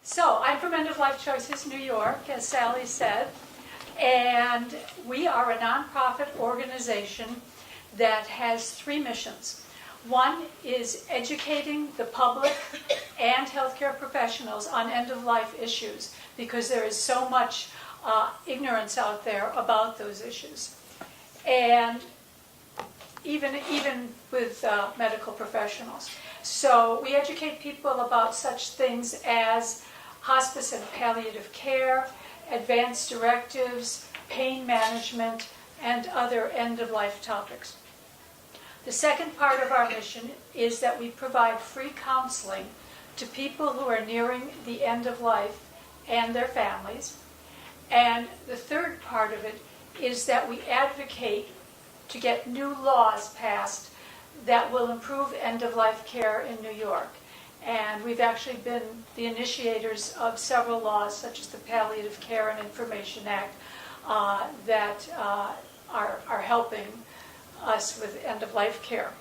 So I'm from End of Life Choices, New York, as Sally said, and we are a nonprofit organization that has three missions. One is educating the public and healthcare professionals on end-of-life issues, because there is so much ignorance out there about those issues. And even with medical professionals. So we educate people about such things as hospice and palliative care, advanced directives, pain management, and other end-of-life topics. The second part of our mission is that we provide free counseling to people who are nearing the end of life and their families. And the third part of it is that we advocate to get new laws passed that will improve end-of-life care in New York. And we've actually been the initiators of several laws, such as the Palliative Care and Information Act, that are helping us with end-of-life care.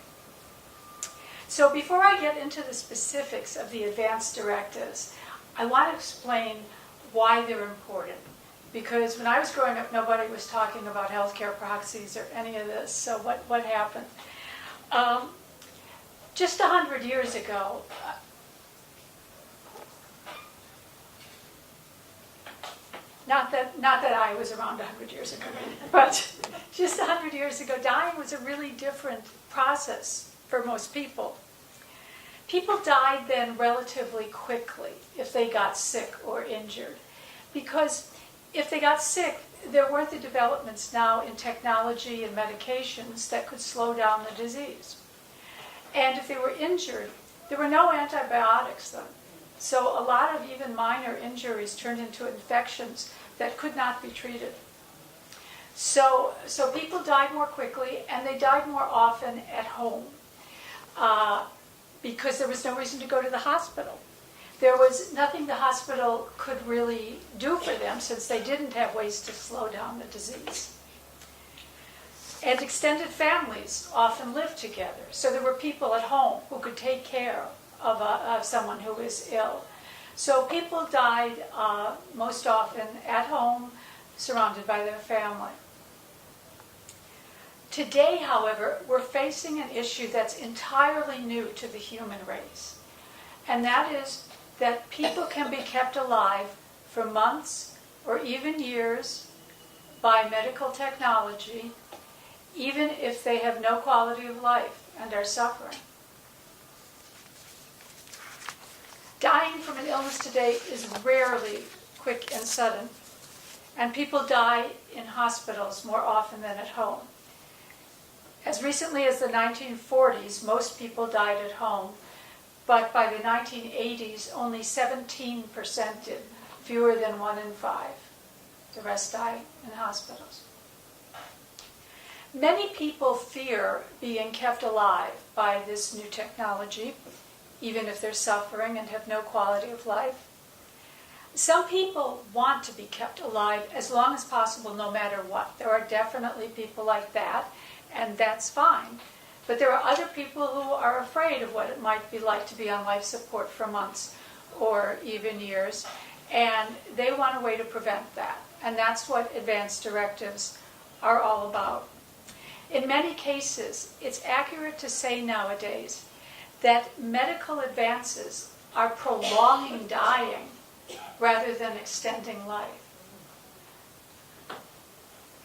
So before I get into the specifics of the advanced directives, I want to explain why they're important. Because when I was growing up, nobody was talking about healthcare proxies or any of this. So what happened? Just 100 years ago, not that I was around 100 years ago, but just 100 years ago, dying was a really different process for most people. People died then relatively quickly if they got sick or injured, because if they got sick, there weren't the developments now in technology and medications that could slow down the disease. And if they were injured, there were no antibiotics then. So a lot of even minor injuries turned into infections that could not be treated. So people died more quickly, and they died more often at home because there was no reason to go to the hospital. There was nothing the hospital could really do for them, since they didn't have ways to slow down the disease. And extended families often lived together. So there were people at home who could take care of someone who was ill. So people died most often at home, surrounded by their family. Today, however, we're facing an issue that's entirely new to the human race. And that is that people can be kept alive for months or even years by medical technology, even if they have no quality of life and are suffering. Dying from an illness today is rarely quick and sudden, and people die in hospitals more often than at home. As recently as the 1940s, most people died at home, but by the 1980s, only 17% did, fewer than 1 in 5. The rest died in hospitals. Many people fear being kept alive by this new technology, even if they're suffering and have no quality of life. Some people want to be kept alive as long as possible, no matter what. There are definitely people like that, and that's fine. But there are other people who are afraid of what it might be like to be on life support for months or even years, and they want a way to prevent that. And that's what advanced directives are all about. In many cases, it's accurate to say nowadays that medical advances are prolonging dying rather than extending life.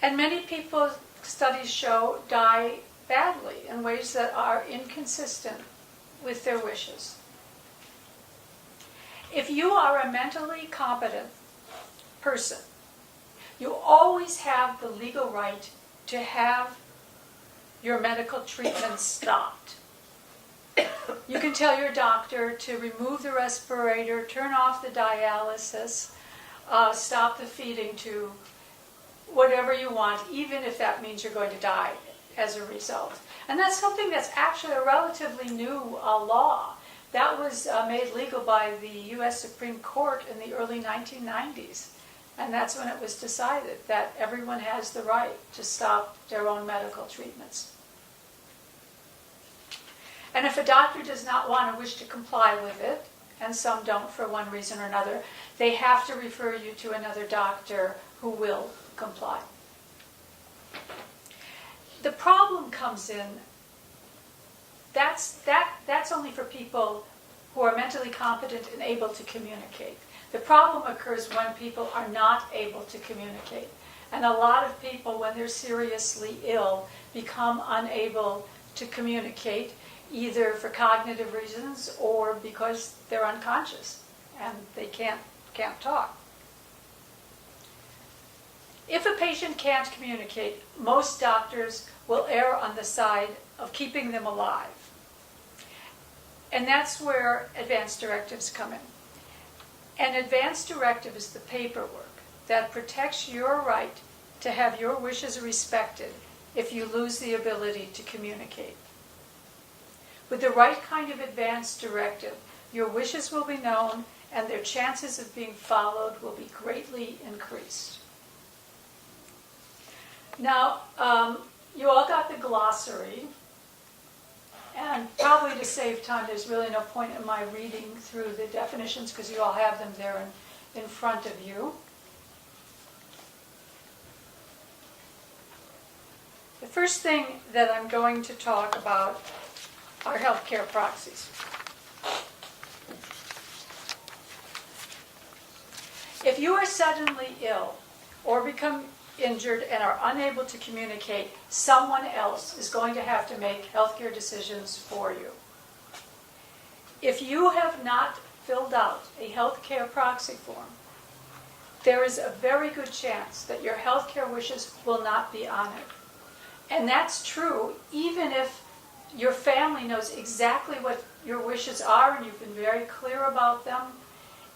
And many people, studies show, die badly in ways that are inconsistent with their wishes. If you are a mentally competent person, you always have the legal right to have your medical treatment stopped. You can tell your doctor to remove the respirator, turn off the dialysis, stop the feeding tube, whatever you want, even if that means you're going to die as a result. And that's something that's actually a relatively new law. That was made legal by the U.S. Supreme Court in the early 1990s. And that's when it was decided that everyone has the right to stop their own medical treatments. And if a doctor does not want or wish to comply with it, and some don't for one reason or another. They have to refer you to another doctor who will comply. The problem comes in, that's only for people who are mentally competent and able to communicate. The problem occurs when people are not able to communicate. And a lot of people, when they're seriously ill, become unable to communicate, either for cognitive reasons or because they're unconscious and they can't talk. If a patient can't communicate, most doctors will err on the side of keeping them alive. And that's where advance directives come in. An advance directive is the paperwork that protects your right to have your wishes respected if you lose the ability to communicate. With the right kind of advance directive, your wishes will be known and their chances of being followed will be greatly increased. Now, you all got the glossary, and probably to save time, there's really no point in my reading through the definitions because you all have them there in front of you. The first thing that I'm going to talk about are healthcare proxies. If you are suddenly ill or become injured and are unable to communicate, someone else is going to have to make healthcare decisions for you. If you have not filled out a healthcare proxy form, there is a very good chance that your healthcare wishes will not be honored. And that's true even if your family knows exactly what your wishes are and you've been very clear about them.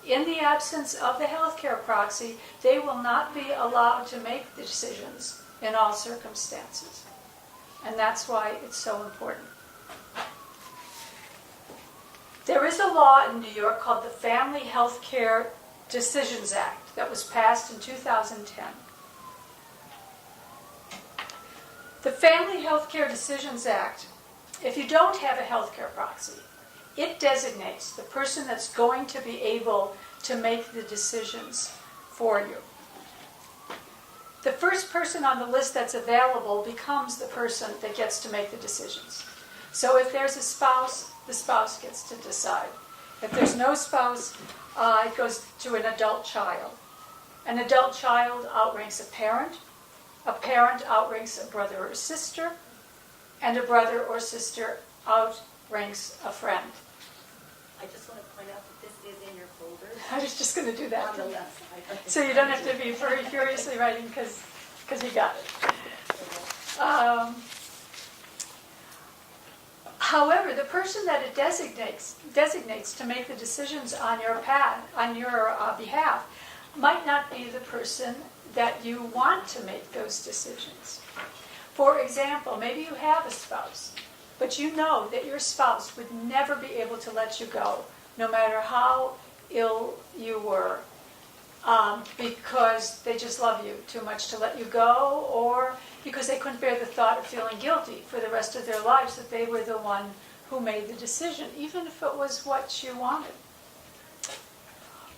In the absence of the healthcare proxy, they will not be allowed to make the decisions in all circumstances. And that's why it's so important. There is a law in New York called the Family Healthcare Decisions Act that was passed in 2010. The Family Healthcare Decisions Act, if you don't have a healthcare proxy, it designates the person that's going to be able to make the decisions for you. The first person on the list that's available becomes the person that gets to make the decisions. So if there's a spouse, the spouse gets to decide. If there's no spouse, it goes to an adult child. An adult child outranks a parent outranks a brother or sister, and a brother or sister outranks a friend. I just want to point out that this is in your folder. I was just going to do that. On the left side. So you don't have to be very furiously writing because you got it. However, the person that it designates to make the decisions on your behalf might not be the person that you want to make those decisions. For example, maybe you have a spouse, but you know that your spouse would never be able to let you go, no matter how ill you were, because they just love you too much to let you go, or because they couldn't bear the thought of feeling guilty for the rest of their lives that they were the one who made the decision, even if it was what you wanted.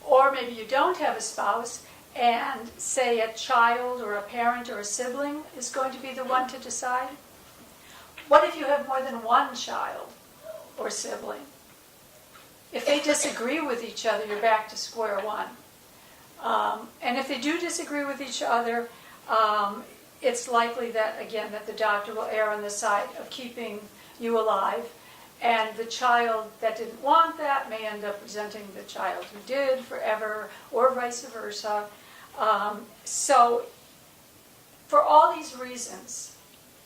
Or maybe you don't have a spouse, and say a child or a parent or a sibling is going to be the one to decide. What if you have more than one child or sibling? If they disagree with each other, you're back to square one. And if they do disagree with each other, it's likely that, again, that the doctor will err on the side of keeping you alive. And the child that didn't want that may end up resenting the child who did forever, or vice versa. So for all these reasons,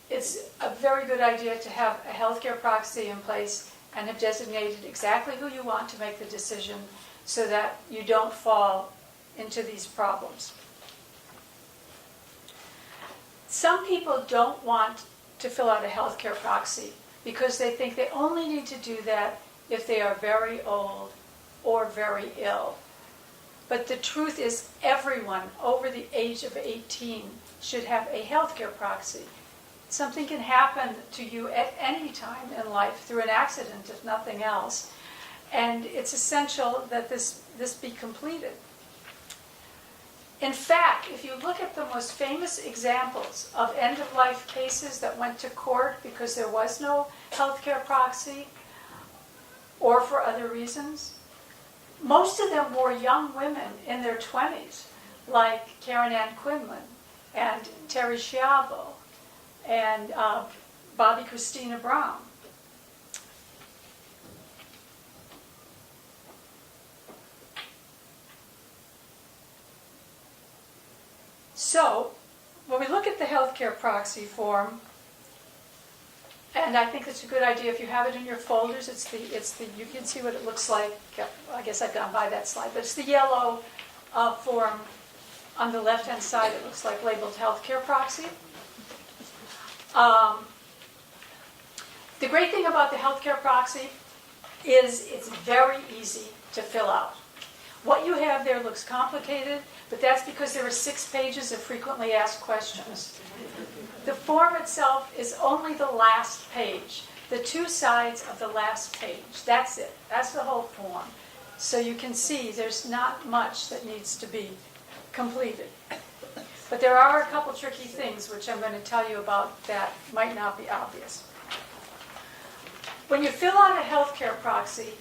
it's a very good idea to have a healthcare proxy in place and have designated exactly who you want to make the decision so that you don't fall into these problems. Some people don't want to fill out a healthcare proxy because they think they only need to do that if they are very old or very ill. But the truth is everyone over the age of 18 should have a healthcare proxy. Something can happen to you at any time in life through an accident, if nothing else. and it's essential that this be completed. In fact, if you look at the most famous examples of end-of-life cases that went to court because there was no healthcare proxy or for other reasons, most of them were young women in their 20s, like Karen Ann Quinlan and Terry Schiavo and Bobby Christina Brown. So, when we look at the healthcare proxy form, and I think it's a good idea if you have it in your folders. It's the you can see what it looks like. I guess I've gone by that slide, but it's the yellow form on the left-hand side. It looks like labeled healthcare proxy. The great thing about the healthcare proxy is it's very easy to fill out. What you have there looks complicated, but that's because there are 6 pages of frequently asked questions. The form itself is only the last page, the 2 sides of the last page. That's it. That's the whole form. So you can see there's not much that needs to be completed. But there are a couple tricky things which I'm going to tell you about that might not be obvious. When you fill out a healthcare proxy,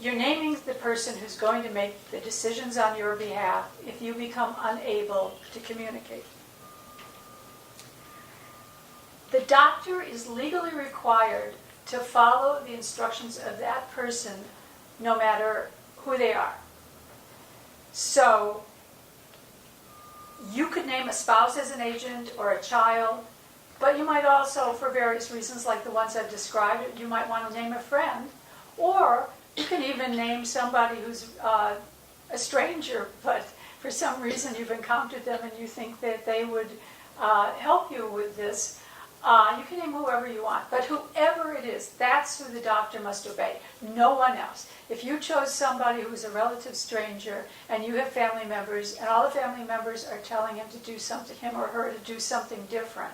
you're naming the person who's going to make the decisions on your behalf if you become unable to communicate. The doctor is legally required to follow the instructions of that person no matter who they are. So you could name a spouse as an agent or a child, but you might also, for various reasons like the ones I've described, you might want to name a friend, or you can even name somebody who's a stranger, but for some reason you've encountered them and you think that they would help you with this. You can name whoever you want, but whoever it is, that's who the doctor must obey, no one else. If you chose somebody who's a relative stranger and you have family members and all the family members are telling him or her to do something different,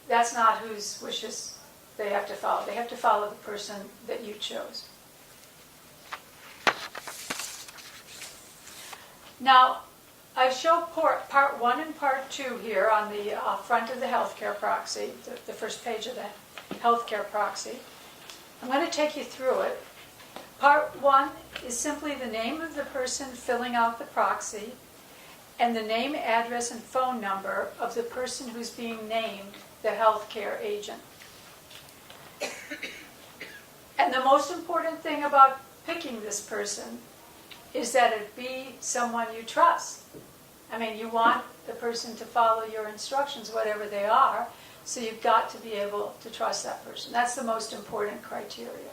that's not whose wishes they have to follow. They have to follow the person that you chose. Now, I've shown part 1 and part 2 here on the front of the healthcare proxy, the first page of the healthcare proxy. I'm going to take you through it. Part 1 is simply the name of the person filling out the proxy and the name, address, and phone number of the person who's being named the healthcare agent. And the most important thing about picking this person is that it be someone you trust. I mean, you want the person to follow your instructions, whatever they are, so you've got to be able to trust that person. That's the most important criteria.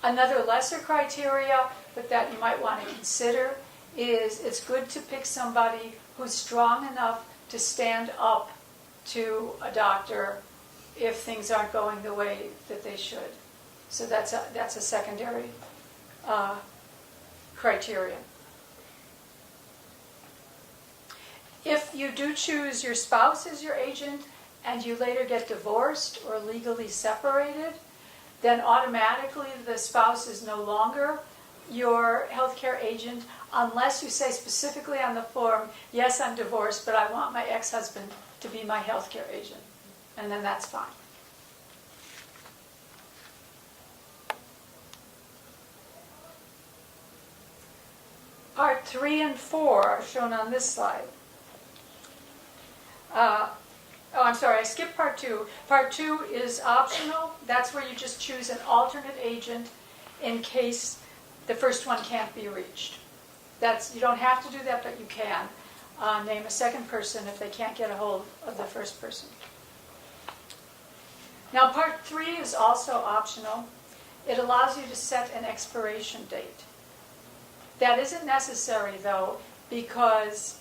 Another lesser criteria, but that you might want to consider, is it's good to pick somebody who's strong enough to stand up to a doctor if things aren't going the way that they should. So that's a secondary criteria. If you do choose your spouse as your agent and you later get divorced or legally separated, then automatically the spouse is no longer your healthcare agent unless you say specifically on the form, yes, I'm divorced, but I want my ex-husband to be my healthcare agent. And then that's fine. Part 3 and 4 are shown on this slide. I'm sorry, I skipped part 2. Part 2 is optional. That's where you just choose an alternate agent in case the first one can't be reached. You don't have to do that, but you can. Name a second person if they can't get a hold of the first person. Now, part 3 is also optional. It allows you to set an expiration date. That isn't necessary, though, because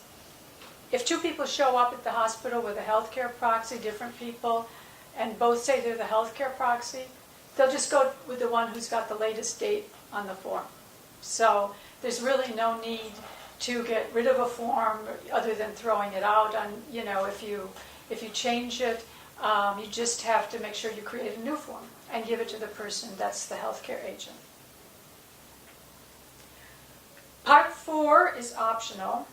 if 2 people show up at the hospital with a healthcare proxy, different people, and both say they're the healthcare proxy, they'll just go with the one who's got the latest date on the form. So there's really no need to get rid of a form other than throwing it out. If you change it, you just have to make sure you create a new form. and give it to the person that's the healthcare agent. Part 4 is optional,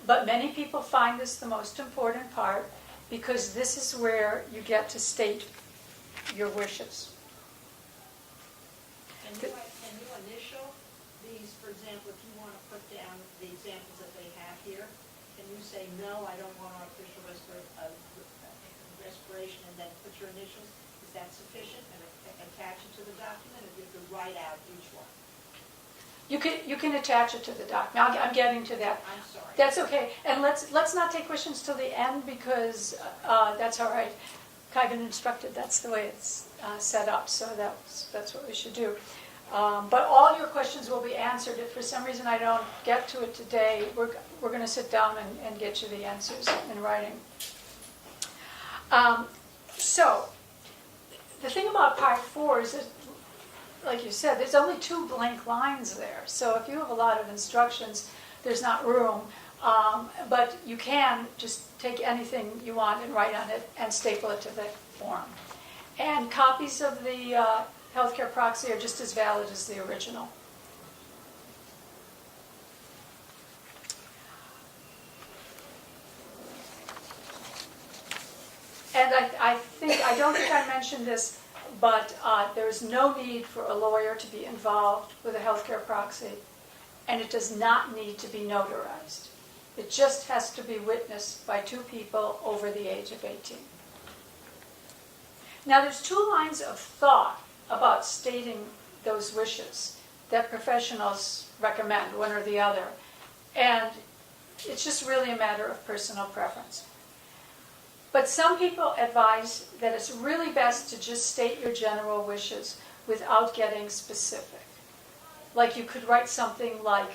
but many people find this the most important part because this is where you get to state your wishes. Can you initial these, for example, if you want to put down the examples that they have here, can you say, no, I don't want artificial respiration, and then put your initials? Is that sufficient? And attach it to the document, or do you have to write out each one? You can attach it to the document. I'm getting to that. I'm sorry. That's okay. And let's not take questions till the end because that's all right. Kaigan instructed that's the way it's set up, so that's what we should do. But all your questions will be answered. If for some reason I don't get to it today, we're going to sit down and get you the answers in writing. So the thing about part 4 is that, like you said, there's only 2 blank lines there. So if you have a lot of instructions, there's not room. But you can just take anything you want and write on it and staple it to the form. And copies of the healthcare proxy are just as valid as the original. And I don't think I mentioned this, but there's no need for a lawyer to be involved with a healthcare proxy, and it does not need to be notarized. It just has to be witnessed by 2 people over the age of 18. Now there's 2 lines of thought about stating those wishes that professionals recommend, one or the other, and it's just really a matter of personal preference. But some people advise that it's really best to just state your general wishes without getting specific. Like you could write something like,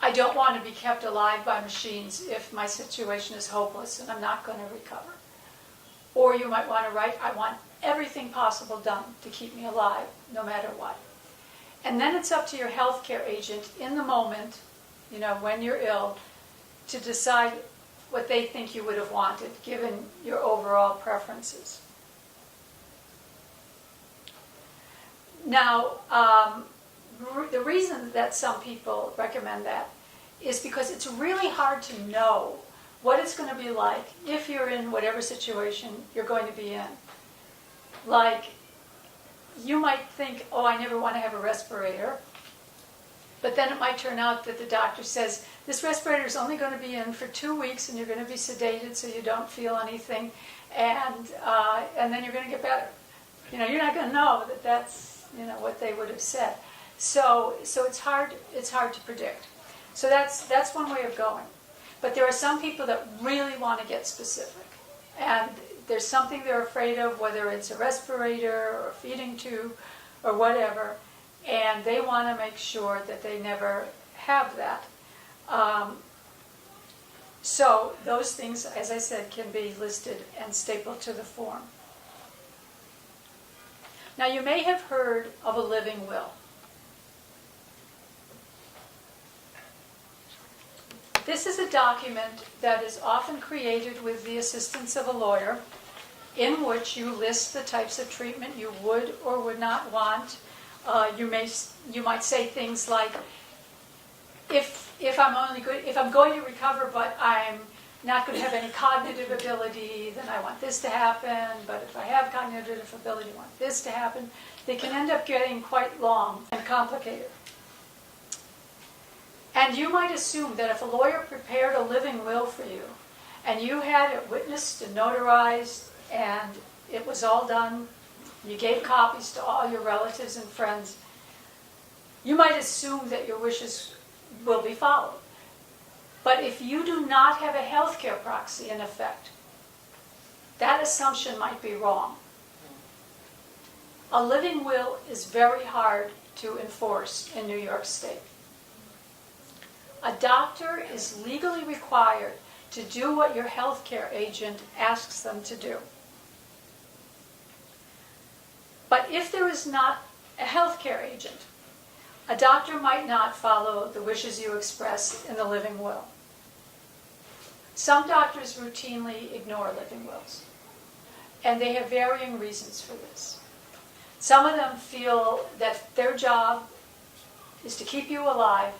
I don't want to be kept alive by machines if my situation is hopeless and I'm not going to recover. Or you might want to write, I want everything possible done to keep me alive, no matter what. And then it's up to your healthcare agent in the moment, when you're ill, to decide what they think you would have wanted, given your overall preferences. Now, the reason that some people recommend that is because it's really hard to know what it's going to be like if you're in whatever situation you're going to be in. Like, you might think, oh, I never want to have a respirator. But then it might turn out that the doctor says, this respirator is only going to be in for 2 weeks and you're going to be sedated so you don't feel anything, and then you're going to get better. You're not going to know that that's what they would have said. So it's hard to predict. So that's one way of going. But there are some people that really want to get specific. And there's something they're afraid of, whether it's a respirator or a feeding tube or whatever, and they want to make sure that they never have that. So those things, as I said, can be listed and stapled to the form. Now you may have heard of a living will. This is a document that is often created with the assistance of a lawyer, in which you list the types of treatment you would or would not want. You might say things like, if I'm going to recover, but I'm not going to have any cognitive ability, then I want this to happen. But if I have cognitive ability, I want this to happen. They can end up getting quite long and complicated. And you might assume that if a lawyer prepared a living will for you, and you had it witnessed and notarized, and it was all done, you gave copies to all your relatives and friends, you might assume that your wishes will be followed. But if you do not have a healthcare proxy in effect, that assumption might be wrong. A living will is very hard to enforce in New York State. A doctor is legally required to do what your healthcare agent asks them to do. But if there is not a healthcare agent, a doctor might not follow the wishes you express in the living will. Some doctors routinely ignore living wills. And they have varying reasons for this. Some of them feel that their job is to keep you alive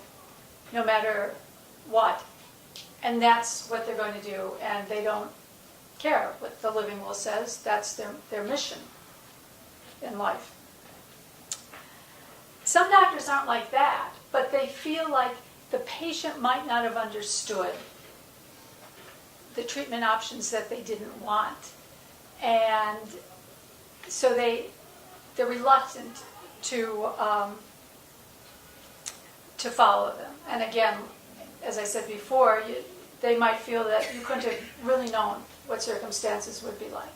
no matter what. And that's what they're going to do. And they don't care what the living will says. That's their mission in life. Some doctors aren't like that, but they feel like the patient might not have understood the treatment options that they didn't want. And so they're reluctant to follow them. And again, as I said before, they might feel that you couldn't have really known what circumstances would be like.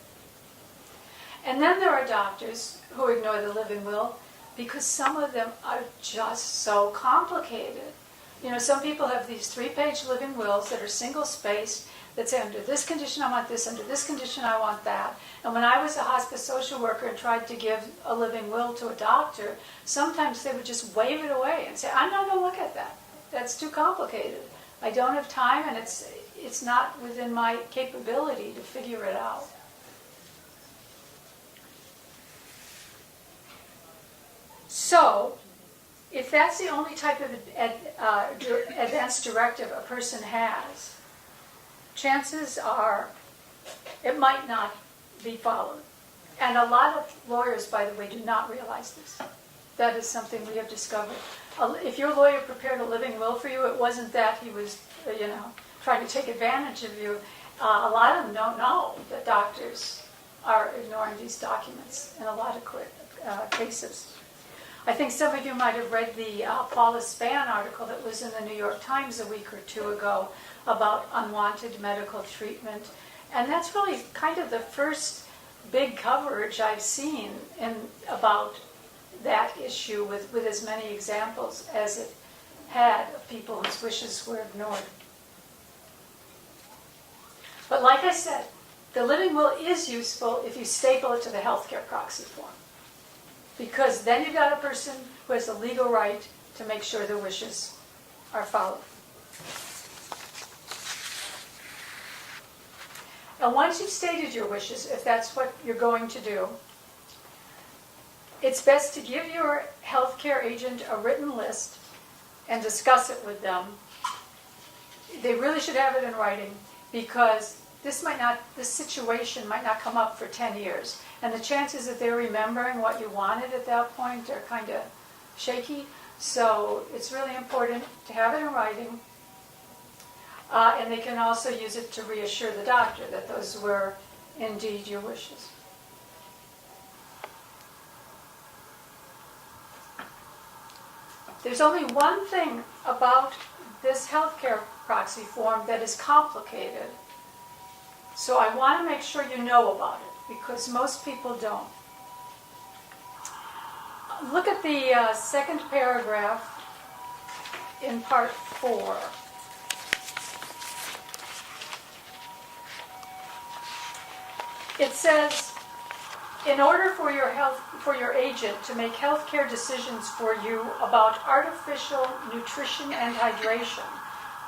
And then there are doctors who ignore the living will because some of them are just so complicated. You know, some people have these 3-page living wills that are single-spaced that say, under this condition I want this, under this condition I want that. And when I was a hospice social worker and tried to give a living will to a doctor, sometimes they would just wave it away and say, I'm not going to look at that. That's too complicated. I don't have time, and it's not within my capability to figure it out. So, if that's the only type of advance directive a person has, chances are it might not be followed. And a lot of lawyers, by the way, do not realize this. That is something we have discovered. If your lawyer prepared a living will for you, it wasn't that he was, trying to take advantage of you. A lot of them don't know that doctors are ignoring these documents in a lot of cases. I think some of you might have read the Paula Spann article that was in the New York Times a week or two ago about unwanted medical treatment. And that's really kind of the first big coverage I've seen about that issue with as many examples as it had of people whose wishes were ignored. But like I said, the living will is useful if you staple it to the healthcare proxy form. Because then you've got a person who has the legal right to make sure their wishes are followed. And once you've stated your wishes, if that's what you're going to do, it's best to give your healthcare agent a written list and discuss it with them. They really should have it in writing because this situation might not come up for 10 years. And the chances that they're remembering what you wanted at that point are kind of shaky. So it's really important to have it in writing. And they can also use it to reassure the doctor that those were indeed your wishes. There's only one thing about this healthcare proxy form that is complicated. So I want to make sure you know about it, because most people don't. Look at the second paragraph in part 4. It says, in order for your agent to make healthcare decisions for you about artificial nutrition and hydration,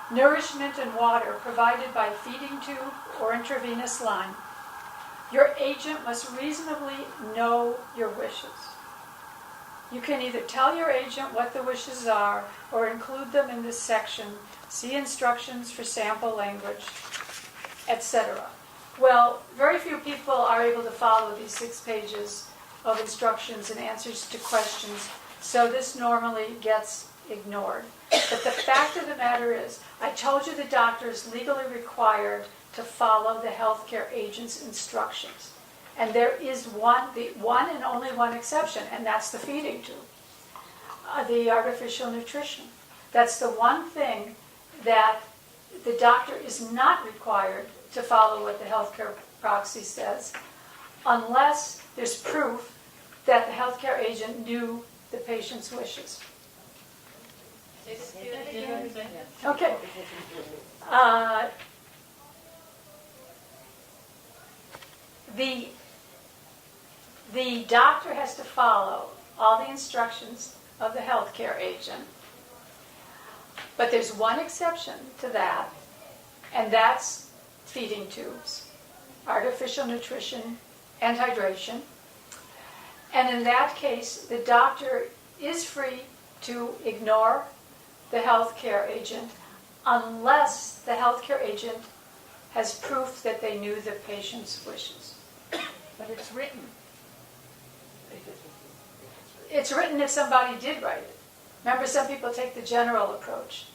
nourishment and water provided by feeding tube or intravenous line, your agent must reasonably know your wishes. You can either tell your agent what the wishes are or include them in this section, see instructions for sample language, etc. Well, very few people are able to follow these 6 pages of instructions and answers to questions, so this normally gets ignored. But the fact of the matter is, I told you the doctor is legally required to follow the healthcare agent's instructions. And there is one and only one exception, and that's the feeding tube, the artificial nutrition. That's the one thing that the doctor is not required to follow what the healthcare proxy says, unless there's proof that the healthcare agent knew the patient's wishes. Okay. The doctor has to follow all the instructions of the healthcare agent. But there's one exception to that, and that's feeding tubes, artificial nutrition, and hydration. And in that case, the doctor is free to ignore the healthcare agent unless the healthcare agent has proof that they knew the patient's wishes. But it's written. It's written if somebody did write it. Remember, some people take the general approach,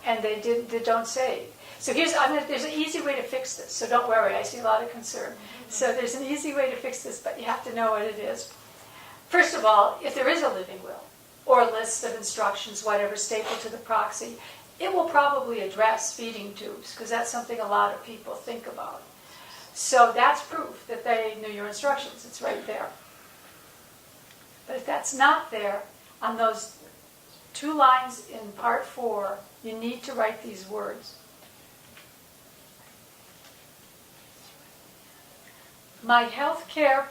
and they don't say. So there's an easy way to fix this, so don't worry, I see a lot of concern. So there's an easy way to fix this, but you have to know what it is. First of all, if there is a living will, or a list of instructions, whatever, stapled to the proxy, it will probably address feeding tubes, because that's something a lot of people think about. So that's proof that they knew your instructions. It's right there. But if that's not there, on those 2 lines in part 4, you need to write these words. My healthcare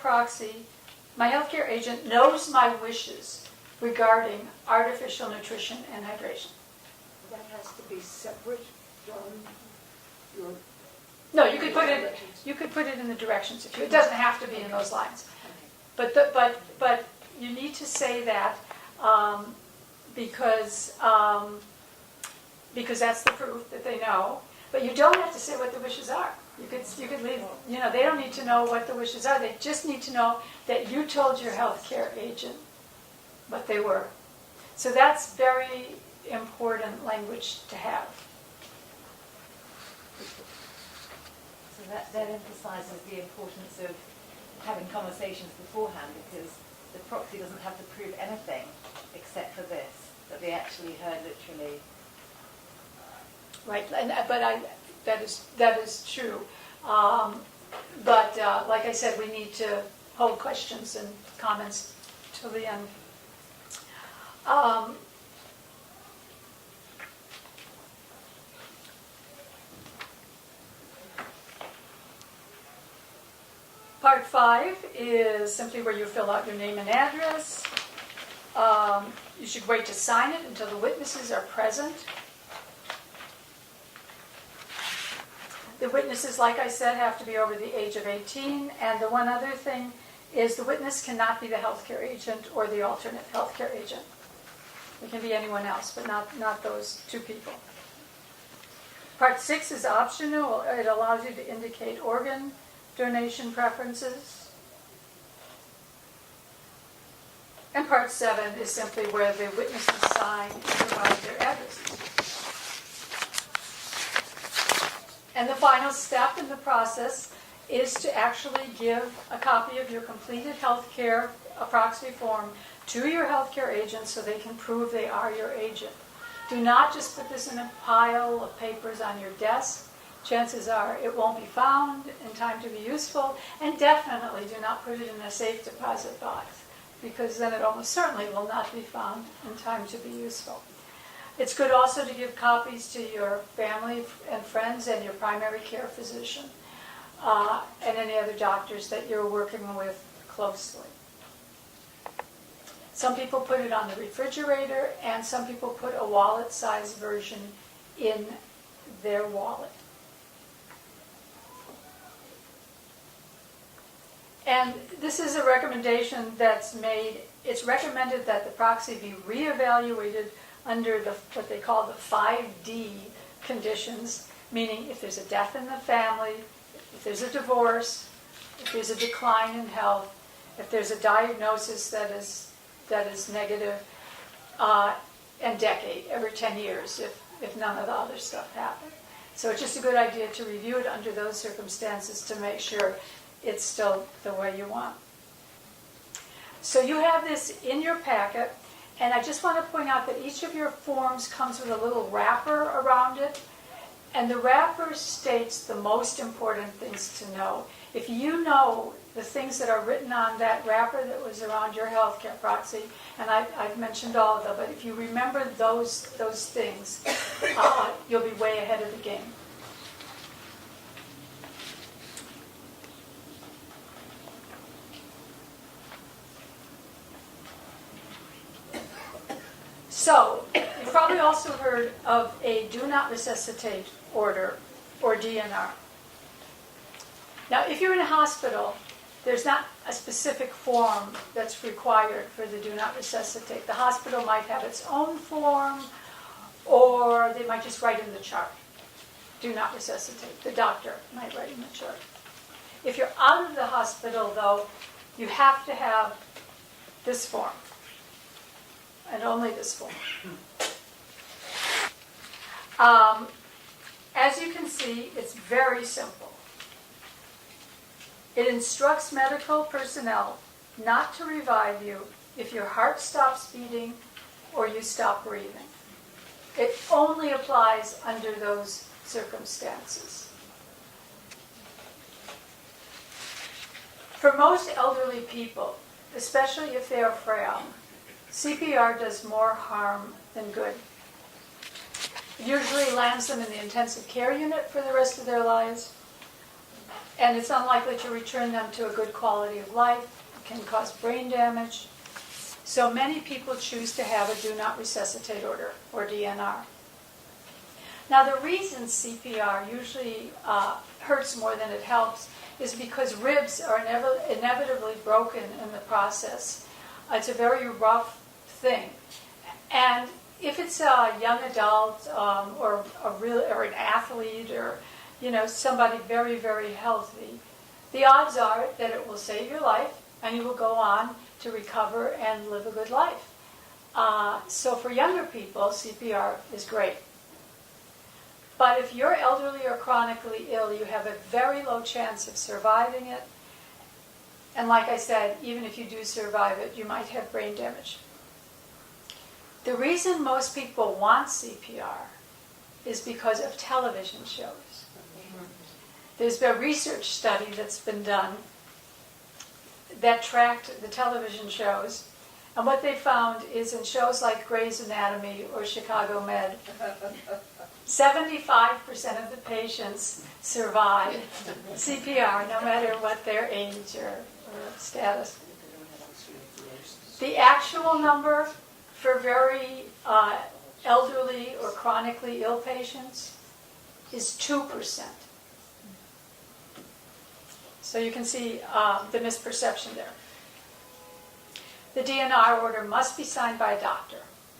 agent knows my wishes regarding artificial nutrition and hydration. That has to be separate from your... No, you could put it in the directions. It doesn't have to be in those lines. But you need to say that because that's the proof that they know. But you don't have to say what the wishes are. You could leave. They don't need to know what the wishes are. They just need to know that you told your healthcare agent what they were. So that's very important language to have. So that emphasizes the importance of having conversations beforehand, because the proxy doesn't have to prove anything except for this, that they actually heard literally. Right, that is true. But like I said, we need to hold questions and comments till the end. Part 5 is simply where you fill out your name and address. You should wait to sign it until the witnesses are present. The witnesses, like I said, have to be over the age of 18. And the one other thing is the witness cannot be the healthcare agent or the alternate healthcare agent. It can be anyone else, but not those 2 people. Part 6 is optional. It allows you to indicate organ donation preferences. And part 7 is simply where the witnesses sign and provide their addresses. And the final step in the process is to actually give a copy of your completed healthcare proxy form to your healthcare agent so they can prove they are your agent. Do not just put this in a pile of papers on your desk. Chances are it won't be found in time to be useful, and definitely do not put it in a safe deposit box, because then it almost certainly will not be found in time to be useful. It's good also to give copies to your family and friends and your primary care physician and any other doctors that you're working with closely. Some people put it on the refrigerator, and some people put a wallet-sized version in their wallet. And this is a recommendation that's made. It's recommended that the proxy be reevaluated under what they call the 5D conditions, meaning if there's a death in the family, if there's a divorce, if there's a decline in health, if there's a diagnosis that is negative, and decade, every 10 years, if none of the other stuff happened. So it's just a good idea to review it under those circumstances to make sure it's still the way you want. So you have this in your packet, and I just want to point out that each of your forms comes with a little wrapper around it, and the wrapper states the most important things to know. If you know the things that are written on that wrapper that was around your healthcare proxy, and I've mentioned all of them, but if you remember those things, you'll be way ahead of the game. So, you've probably also heard of a do not resuscitate order, or DNR. Now, if you're in a hospital there's not a specific form that's required for the do not resuscitate. The hospital might have its own form, or they might just write in the chart, do not resuscitate. The doctor might write in the chart. If you're out of the hospital, though, you have to have this form, and only this form. As you can see, it's very simple. It instructs medical personnel not to revive you if your heart stops beating or you stop breathing. It only applies under those circumstances. For most elderly people, especially if they are frail, CPR does more harm than good. It usually lands them in the intensive care unit for the rest of their lives, and it's unlikely to return them to a good quality of life. It can cause brain damage. So many people choose to have a do not resuscitate order, or DNR. Now, the reason CPR usually hurts more than it helps is because ribs are inevitably broken in the process. It's a very rough thing. And if it's a young adult or an athlete or somebody very, very healthy, the odds are that it will save your life and you will go on to recover and live a good life. So for younger people, CPR is great. But if you're elderly or chronically ill, you have a very low chance of surviving it. And like I said, even if you do survive it, you might have brain damage. The reason most people want CPR is because of television shows. There's been a research study that's been done that tracked the television shows, and what they found is in shows like Grey's Anatomy or Chicago Med, 75% of the patients survive CPR, no matter what their age or status. The actual number for very elderly or chronically ill patients is 2%. So you can see the misperception there. The DNR order must be signed by a doctor.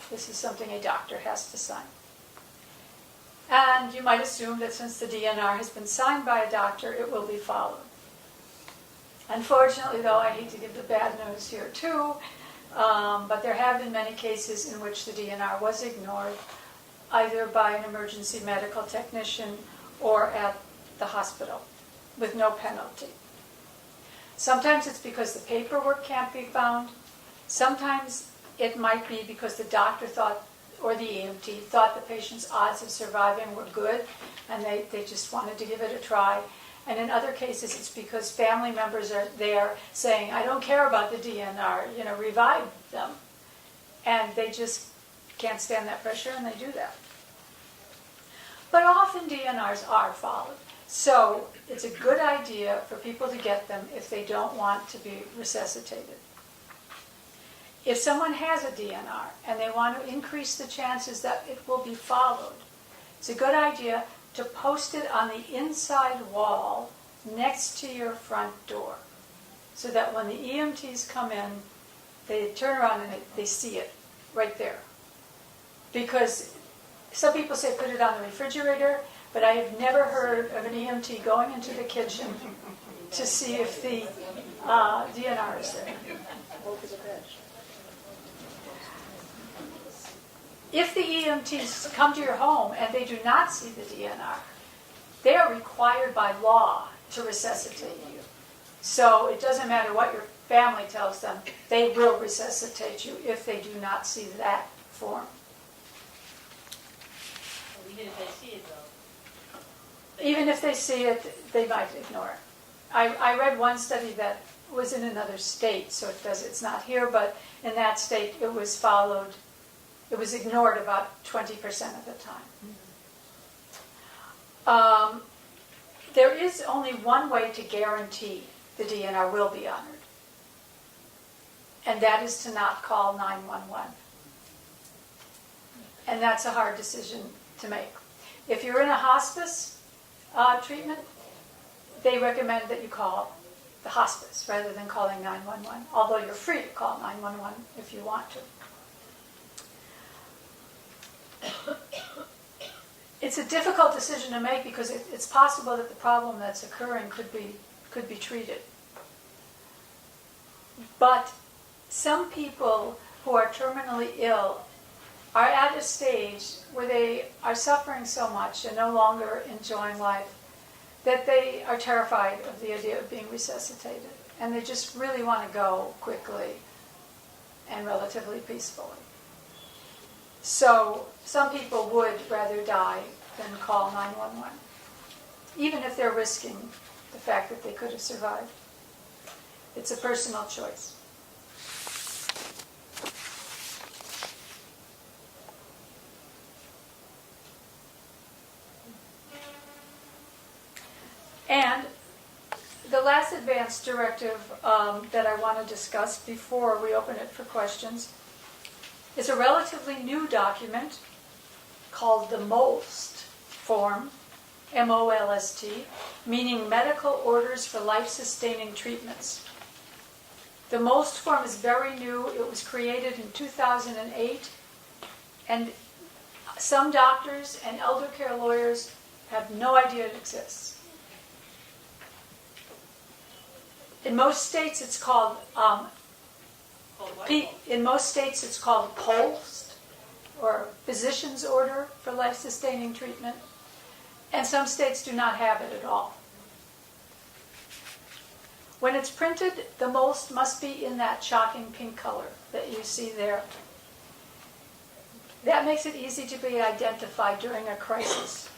This is something a doctor has to sign. And you might assume that since the DNR has been signed by a doctor, it will be followed. Unfortunately, though, I hate to give the bad news here too, but there have been many cases in which the DNR was ignored, either by an emergency medical technician or at the hospital, with no penalty. Sometimes it's because the paperwork can't be found. Sometimes it might be because the doctor thought, or the EMT thought the patient's odds of surviving were good, and they just wanted to give it a try. And in other cases, it's because family members are there saying, I don't care about the DNR, revive them. And they just can't stand that pressure, and they do that. But often DNRs are followed. So it's a good idea for people to get them if they don't want to be resuscitated. If someone has a DNR and they want to increase the chances that it will be followed, it's a good idea to post it on the inside wall next to your front door, so that when the EMTs come in, they turn around and they see it right there. Because some people say put it on the refrigerator, but I have never heard of an EMT going into the kitchen to see if the DNR is there. If the EMTs come to your home and they do not see the DNR, they are required by law to resuscitate you. So it doesn't matter what your family tells them, they will resuscitate you if they do not see that form. Even if they see it, though. Even if they see it, they might ignore it. I read one study that was in another state, so it's not here, but in that state it was followed. It was ignored about 20% of the time. There is only one way to guarantee the DNR will be honored, and that is to not call 911. And that's a hard decision to make. If you're in a hospice treatment, they recommend that you call the hospice rather than calling 911, although you're free to call 911 if you want to. It's a difficult decision to make because it's possible that the problem that's occurring could be treated. But some people who are terminally ill are at a stage where they are suffering so much and no longer enjoying life that they are terrified of the idea of being resuscitated. And they just really want to go quickly and relatively peacefully. So some people would rather die than call 911, even if they're risking the fact that they could have survived. It's a personal choice. And the last advance directive that I want to discuss before we open it for questions is a relatively new document called the MOLST form, M-O-L-S-T, meaning Medical Orders for Life-Sustaining Treatments. The MOLST form is very new. It was created in 2008, and some doctors and elder care lawyers have no idea it exists. In most states, it's called POLST, or Physician's Order for Life-Sustaining Treatment, and some states do not have it at all. When it's printed, the MOLST must be in that shocking pink color that you see there. That makes it easy to be identified during a crisis.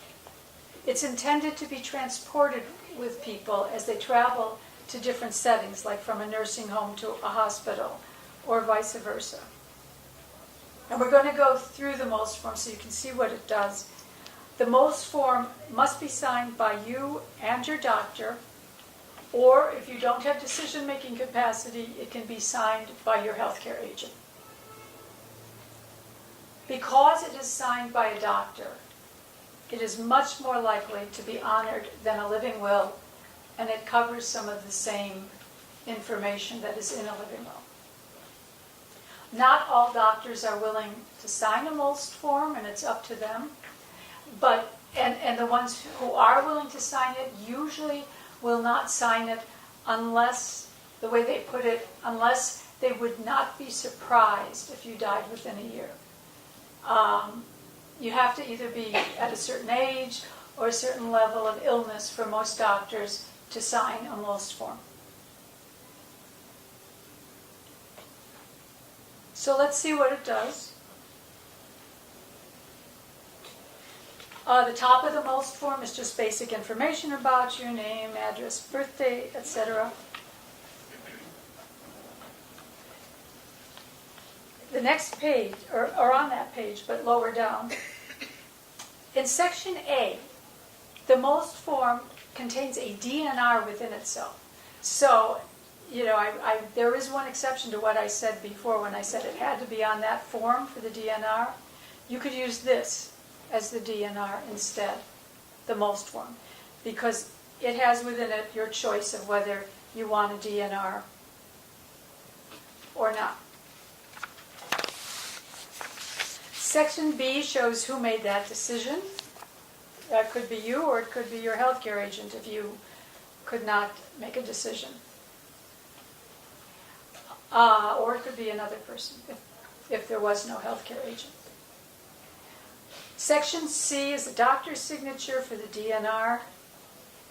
It's intended to be transported with people as they travel to different settings, like from a nursing home to a hospital, or vice versa. And we're going to go through the MOLST form so you can see what it does. The MOLST form must be signed by you and your doctor, or if you don't have decision-making capacity, it can be signed by your healthcare agent. Because it is signed by a doctor, it is much more likely to be honored than a living will, and it covers some of the same information that is in a living will. Not all doctors are willing to sign a MOLST form, and it's up to them. But and the ones who are willing to sign it usually will not sign it unless, the way they put it, unless they would not be surprised if you died within a year. You have to either be at a certain age or a certain level of illness for most doctors to sign a MOLST form. So let's see what it does. The top of the MOLST form is just basic information about you, name, address, birthday, etc. The next page, or on that page, but lower down, in section A, the MOLST form contains a DNR within itself. So, there is one exception to what I said before when I said it had to be on that form for the DNR. You could use this as the DNR instead, the MOLST form, because it has within it your choice of whether you want a DNR or not. Section B shows who made that decision. That could be you, or it could be your healthcare agent if you could not make a decision. Or it could be another person if there was no healthcare agent. Section C is the doctor's signature for the DNR,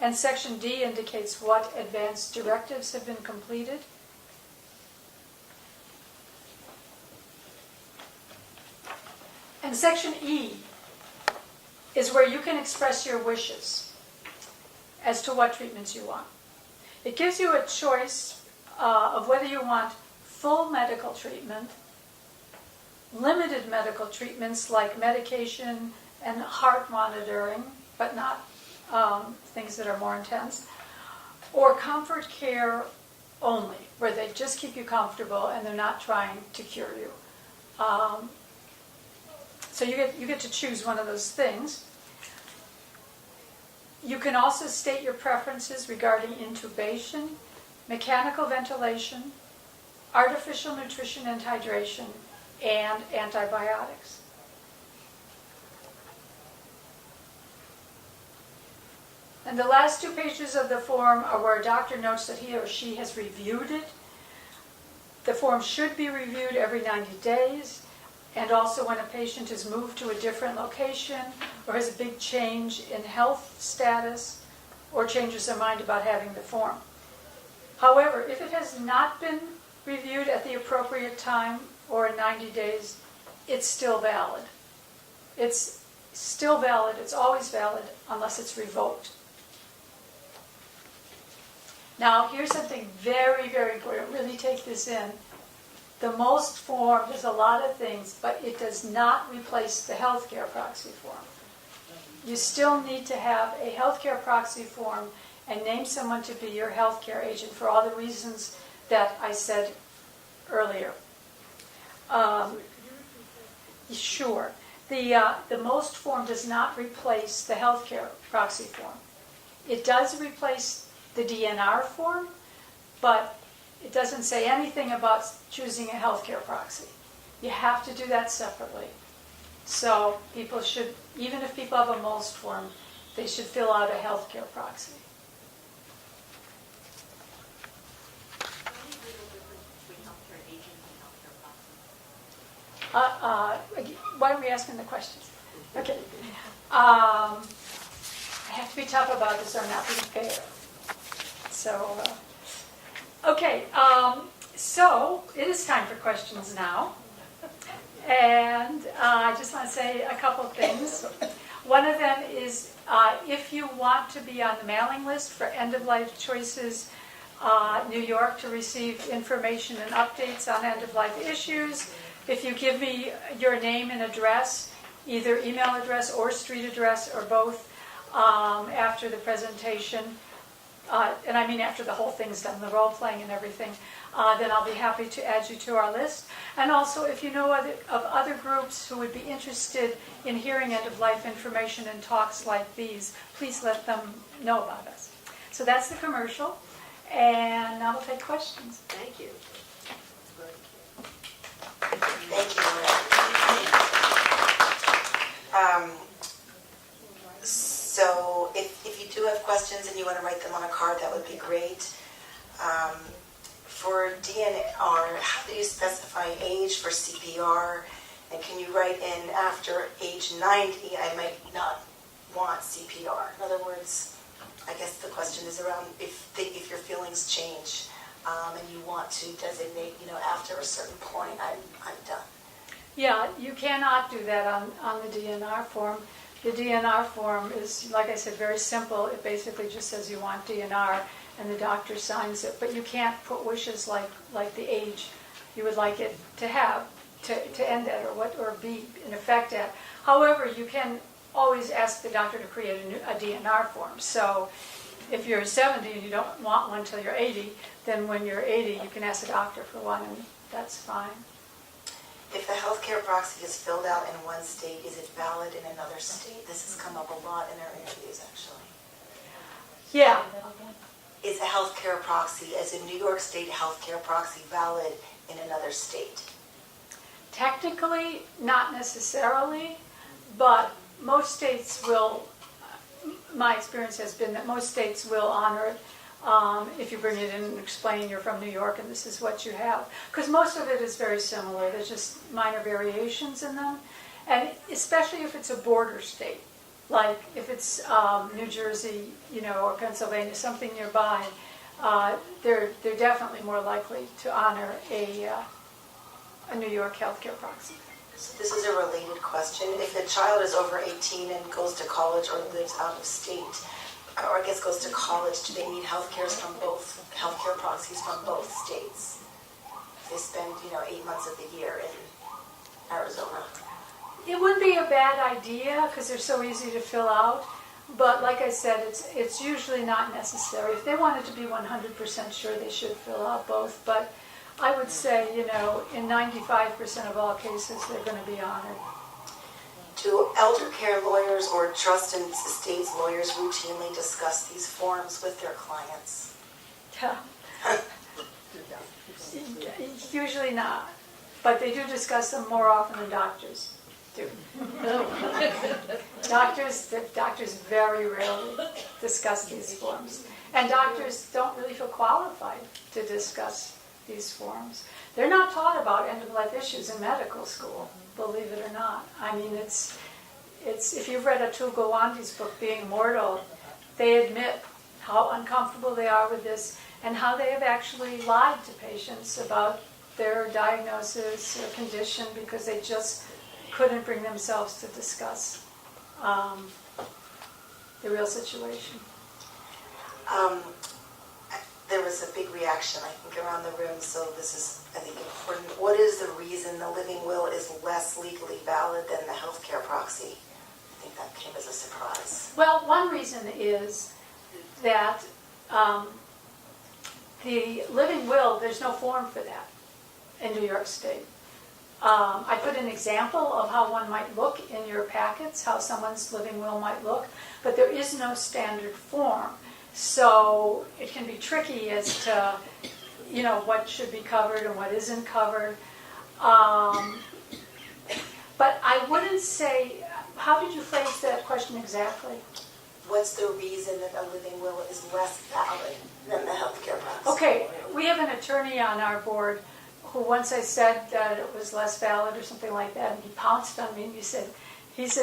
and Section D indicates what advance directives have been completed. And Section E is where you can express your wishes as to what treatments you want. It gives you a choice of whether you want full medical treatment, limited medical treatments like medication and heart monitoring, but not things that are more intense, or comfort care only, where they just keep you comfortable and they're not trying to cure you. So you get to choose one of those things. You can also state your preferences regarding intubation mechanical ventilation, artificial nutrition and hydration, and antibiotics. And the last 2 pages of the form are where a doctor notes that he or she has reviewed it. The form should be reviewed every 90 days, and also when a patient is moved to a different location or has a big change in health status or changes their mind about having the form. However, if it has not been reviewed at the appropriate time or in 90 days, it's still valid. It's still valid, it's always valid unless it's revoked. Now, here's something very, very important. Really take this in. The MOST form does a lot of things, but it does not replace the healthcare proxy form. You still need to have a healthcare proxy form and name someone to be your healthcare agent for all the reasons that I said earlier. Sure. The MOST form does not replace the healthcare proxy form. It does replace the DNR form, but it doesn't say anything about choosing a healthcare proxy. You have to do that separately. So people should, even if people have a MOST form, they should fill out a healthcare proxy. Why are we asking the questions? Okay. I have to be tough about this or I'm not being fair. So, okay. So it is time for questions now. And I just want to say a couple of things. One of them is if you want to be on the mailing list for End of Life Choices New York to receive information and updates on end of life issues, if you give me your name and address, either email address or street address or both, after the presentation, and I mean after the whole thing's done, the role playing and everything, then I'll be happy to add you to our list. And also, if you know of other groups who would be interested in hearing end-of-life information and talks like these, please let them know about us. So that's the commercial, and now we'll take questions. Thank you. Thank you, Laura. So if you do have questions and you want to write them on a card, that would be great. For DNR, how do you specify age for CPR? And can you write in after age 90, I might not want CPR? In other words, I guess the question is around if your feelings change and you want to designate, after a certain point, I'm done. Yeah, you cannot do that on the DNR form. The DNR form is, like I said, very simple. It basically just says you want DNR, and the doctor signs it. But you can't put wishes like the age you would like it to have, to end at, or be in effect at. However, you can always ask the doctor to create a DNR form. So if you're 70 and you don't want one until you're 80, then when you're 80, you can ask the doctor for one, and that's fine. If the healthcare proxy is filled out in one state, is it valid in another state? This has come up a lot in our interviews, actually. Yeah. Is a healthcare proxy, as a New York State healthcare proxy, valid in another state? Technically, not necessarily, but most states will, my experience has been that most states will honor it if you bring it in and explain you're from New York and this is what you have. Because most of it is very similar. There's just minor variations in them. And especially if it's a border state, like if it's New Jersey, or Pennsylvania, something nearby, they're definitely more likely to honor a New York healthcare proxy. So this is a related question. If a child is over 18 and goes to college or lives out of state, or I guess goes to college, do they need healthcare proxies from both states? If they spend, 8 months of the year in Arizona. It wouldn't be a bad idea because they're so easy to fill out. But like I said, it's usually not necessary. If they wanted to be 100% sure, they should fill out both. But I would say, in 95% of all cases, they're going to be honored. Do elder care lawyers or trust and estates lawyers routinely discuss these forms with their clients? Usually not, but they do discuss them more often than doctors do. Doctors very rarely discuss these forms. And doctors don't really feel qualified to discuss these forms. They're not taught about end-of-life issues in medical school, believe it or not. I mean, it's if you've read Atul Gawande's book, Being Mortal, they admit how uncomfortable they are with this and how they have actually lied to patients about their diagnosis or condition because they just couldn't bring themselves to discuss the real situation. There was a big reaction, I think, around the room, so this is, I think, important. What is the reason the living will is less legally valid than the healthcare proxy? I think that came as a surprise. Well, one reason is that the living will, there's no form for that in New York State. I put an example of how one might look in your packets, how someone's living will might look, but there is no standard form. So it can be tricky as to, what should be covered and what isn't covered. But I wouldn't say, how did you phrase that question exactly? What's the reason that a living will is less valid than the healthcare proxy? Okay, we have an attorney on our board who once I said that it was less valid or something like that, and he pounced on me and he said,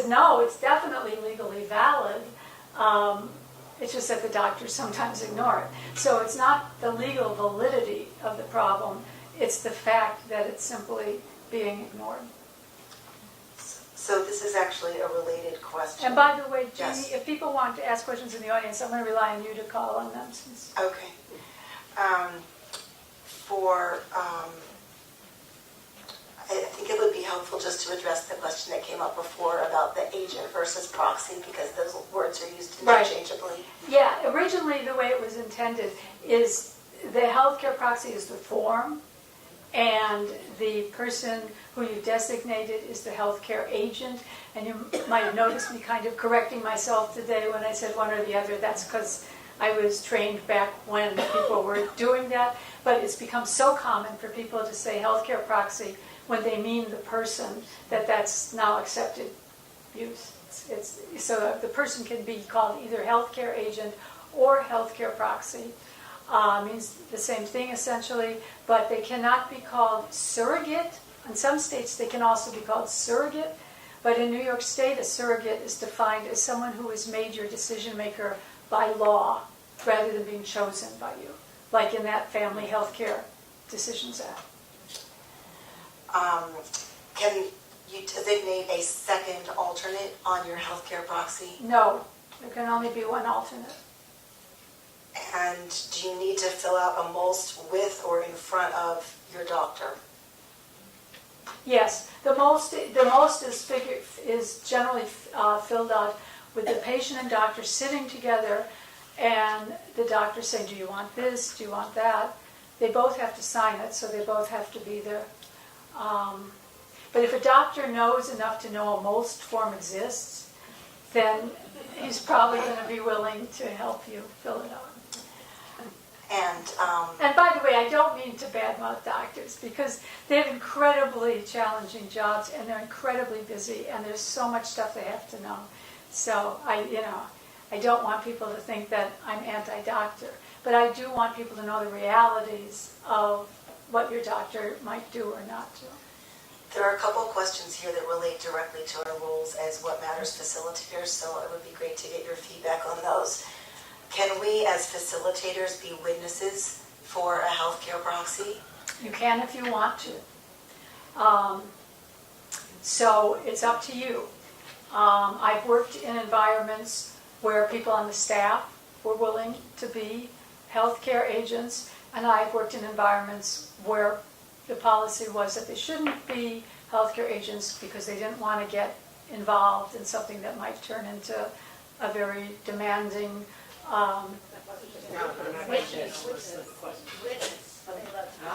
no, it's definitely legally valid. It's just that the doctors sometimes ignore it. So it's not the legal validity of the problem, it's the fact that it's simply being ignored. So this is actually a related question. And by the way, Jeannie, Yes. if people want to ask questions in the audience, I'm going to rely on you to call on them. Okay. I think it would be helpful just to address the question that came up before about the agent versus proxy, because those words are used interchangeably. Yeah, originally the way it was intended is the healthcare proxy is the form, and the person who you designated is the healthcare agent. And you might have noticed me kind of correcting myself today when I said one or the other. That's because I was trained back when people were doing that. But it's become so common for people to say healthcare proxy when they mean the person that that's now accepted use. So the person can be called either healthcare agent or healthcare proxy. Means the same thing essentially, but they cannot be called surrogate. In some states they can also be called surrogate, but in New York State a surrogate is defined as someone who is made your decision maker by law rather than being chosen by you, like in that Family Health Care Decisions Act. Can you designate a second alternate on your healthcare proxy? No, there can only be one alternate. And do you need to fill out a most with or in front of your doctor? Yes, the most is generally filled out with the patient and doctor sitting together, and the doctor saying, "Do you want this? Do you want that?" They both have to sign it, so they both have to be there. But if a doctor knows enough to know a most form exists, then he's probably going to be willing to help you fill it out. And by the way, I don't mean to badmouth doctors, because they have incredibly challenging jobs and they're incredibly busy and there's so much stuff they have to know. So I don't want people to think that I'm anti-doctor, but I do want people to know the realities of what your doctor might do or not do. There are a couple of questions here that relate directly to our roles as What Matters facilitators, so it would be great to get your feedback on those. Can we, as facilitators, be witnesses for a healthcare proxy? You can if you want to. So it's up to you. I've worked in environments where people on the staff were willing to be healthcare agents, and I've worked in environments where the policy was that they shouldn't be healthcare agents because they didn't want to get involved in something that might turn into a very demanding Oh,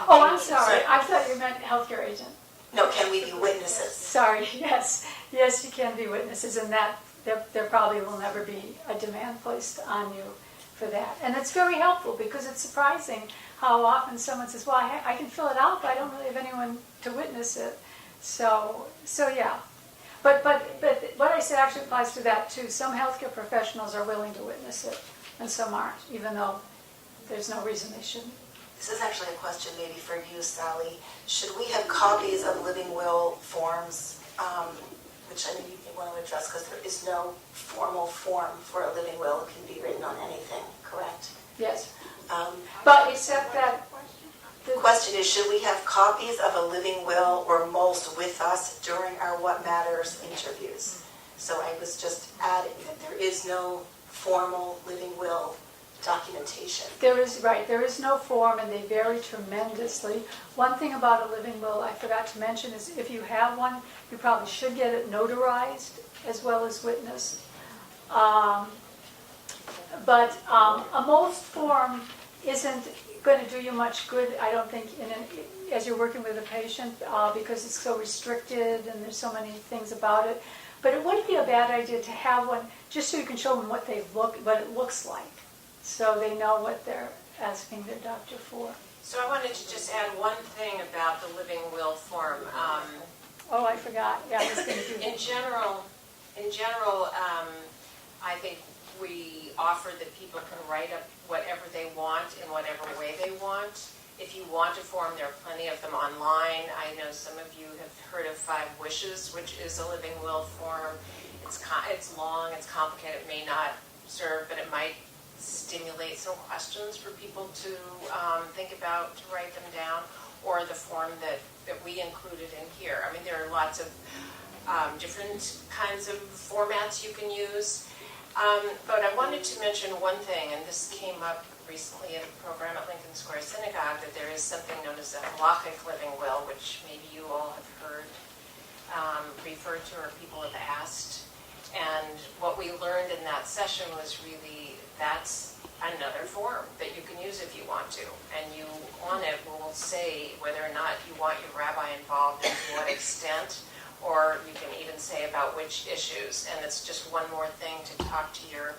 I'm sorry. I thought you meant healthcare agent. No, can we be witnesses? Sorry, yes. Yes, you can be witnesses, and that there probably will never be a demand placed on you for that. And it's very helpful because it's surprising how often someone says, well, I can fill it out, but I don't really have anyone to witness it. So yeah. But what I said actually applies to that too. Some healthcare professionals are willing to witness it, and some aren't, even though there's no reason they shouldn't. This is actually a question maybe for you, Sally. Should we have copies of living will forms, which I know you want to address because there is no formal form for a living will. It can be written on anything, correct? Yes. But except that The question is, should we have copies of a living will or most with us during our What Matters interviews? So I was just adding that there is no formal living will documentation. there is no form, and they vary tremendously. One thing about a living will I forgot to mention is if you have one, you probably should get it notarized as well as witnessed. But a most form isn't going to do you much good, I don't think, as you're working with a patient, because it's so restricted and there's so many things about it. But it would be a bad idea to have one just so you can show them what it looks like, so they know what they're asking their doctor for. So I wanted to just add one thing about the living will form. Oh, I forgot. Yeah, I was going to do that. In general, I think we offer that people can write up whatever they want in whatever way they want. If you want a form, there are plenty of them online. I know some of you have heard of 5 Wishes, which is a living will form. It's long, it's complicated, it may not serve, but it might stimulate some questions for people to think about, to write them down, or the form that we included in here. I mean, there are lots of different kinds of formats you can use. But I wanted to mention one thing, and this came up recently at a program at Lincoln Square Synagogue, that there is something known as a halachic living will, which maybe you all have heard referred to or people have asked. And what we learned in that session was really that's another form that you can use if you want to. And you, on it, will say whether or not you want your rabbi involved and to what extent, or you can even say about which issues. And it's just one more thing to talk to your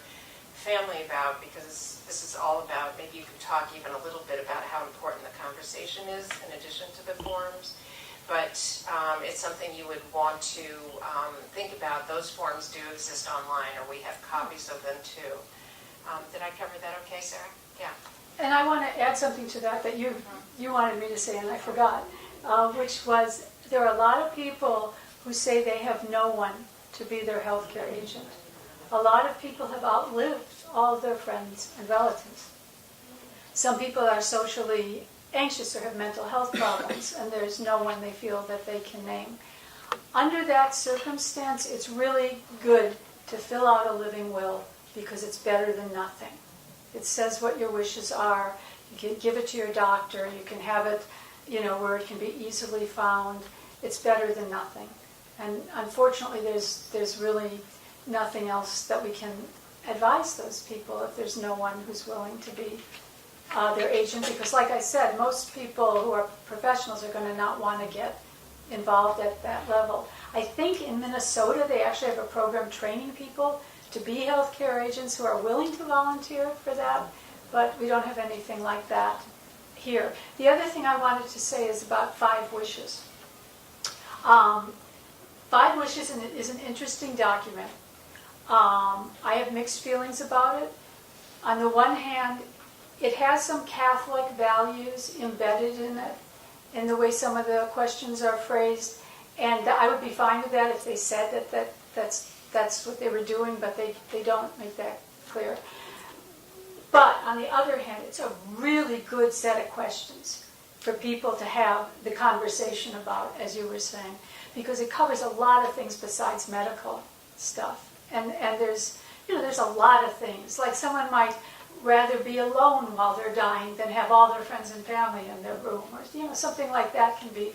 family about, because this is all about, maybe you could talk even a little bit about how important the conversation is in addition to the forms. But it's something you would want to think about. Those forms do exist online, or we have copies of them too. Did I cover that okay, Sarah? Yeah. And I want to add something to that you wanted me to say, and I forgot, which was there are a lot of people who say they have no one to be their healthcare agent. A lot of people have outlived all of their friends and relatives. Some people are socially anxious or have mental health problems, and there's no one they feel that they can name. Under that circumstance, it's really good to fill out a living will, because it's better than nothing. It says what your wishes are. You can give it to your doctor. You can have it, where it can be easily found. It's better than nothing. And unfortunately, there's really nothing else that we can advise those people if there's no one who's willing to be their agent. Because like I said, most people who are professionals are going to not want to get involved at that level. I think in Minnesota, they actually have a program training people to be healthcare agents who are willing to volunteer for that, but we don't have anything like that here. The other thing I wanted to say is about 5 Wishes. 5 Wishes is an interesting document. I have mixed feelings about it. On the one hand, it has some Catholic values embedded in it, in the way some of the questions are phrased, and I would be fine with that if they said that's what they were doing, but they don't make that clear. But on the other hand, it's a really good set of questions for people to have the conversation about, as you were saying, because it covers a lot of things besides medical stuff. And there's a lot of things. Like someone might rather be alone while they're dying than have all their friends and family in their room, or something like that can be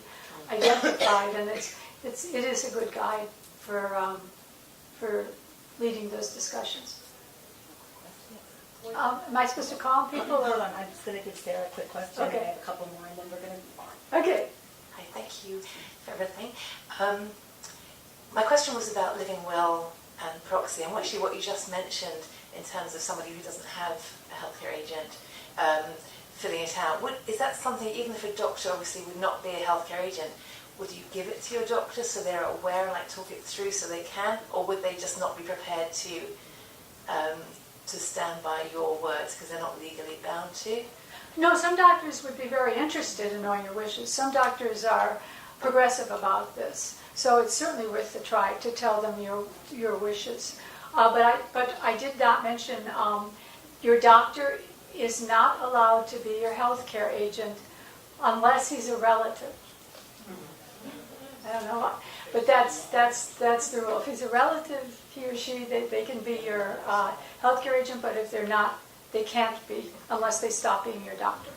identified, and it is a good guide for leading those discussions. Am I supposed to call people? Hold on, I'm just going to give Sarah a quick question, Okay. and I have a couple more, and then we're going to move on. Okay. Hi, thank you for everything. My question was about living will and proxy, and actually what you just mentioned in terms of somebody who doesn't have a healthcare agent filling it out. Is that something, even if a doctor obviously would not be a healthcare agent, would you give it to your doctor so they're aware and like talk it through so they can, or would they just not be prepared to stand by your words because they're not legally bound to? No, some doctors would be very interested in knowing your wishes. Some doctors are progressive about this, so it's certainly worth the try to tell them your wishes. But I did not mention your doctor is not allowed to be your healthcare agent unless he's a relative. I don't know why, but that's the rule. If he's a relative, he or she, they can be your healthcare agent, but if they're not, they can't be unless they stop being your doctor.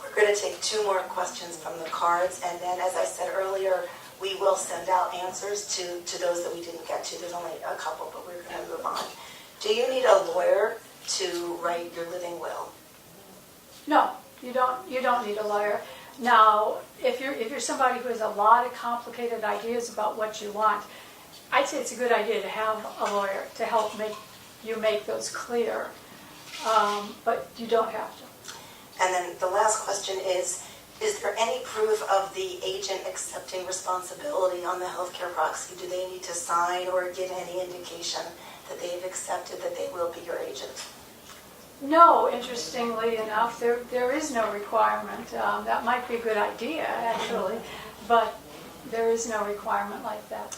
We're going to take 2 more questions from the cards, and then, as I said earlier, we will send out answers to those that we didn't get to. There's only a couple, but we're going to move on. Do you need a lawyer to write your living will? No, you don't need a lawyer. Now, if you're somebody who has a lot of complicated ideas about what you want, I'd say it's a good idea to have a lawyer to help make those clear. But you don't have to. And then the last question is there any proof of the agent accepting responsibility on the healthcare proxy? Do they need to sign or give any indication that they've accepted that they will be your agent? No, interestingly enough, there is no requirement. That might be a good idea, actually, but there is no requirement like that.